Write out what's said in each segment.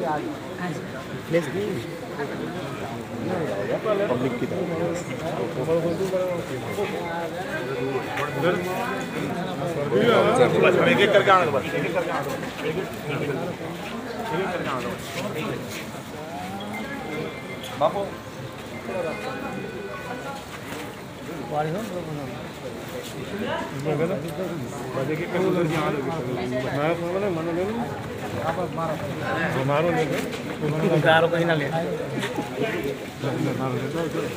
place भी public की तरफ एक एक करके आना, बस एक एक करके आना, एक एक करके आना बापू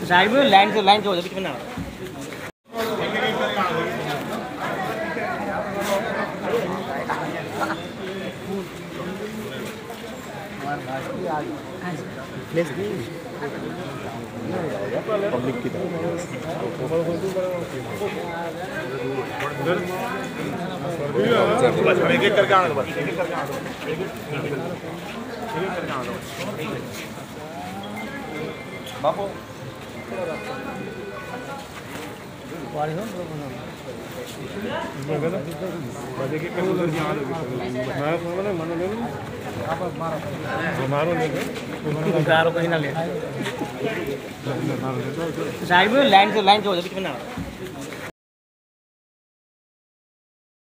साइड में लाइन से हो जाए बीच में ना प्लेस भी पब्लिक की तरफ एक एक करके आना, बस एक एक करके आना, एक एक करके आना बापू साइड में लाइन से हो जाए बीच में ना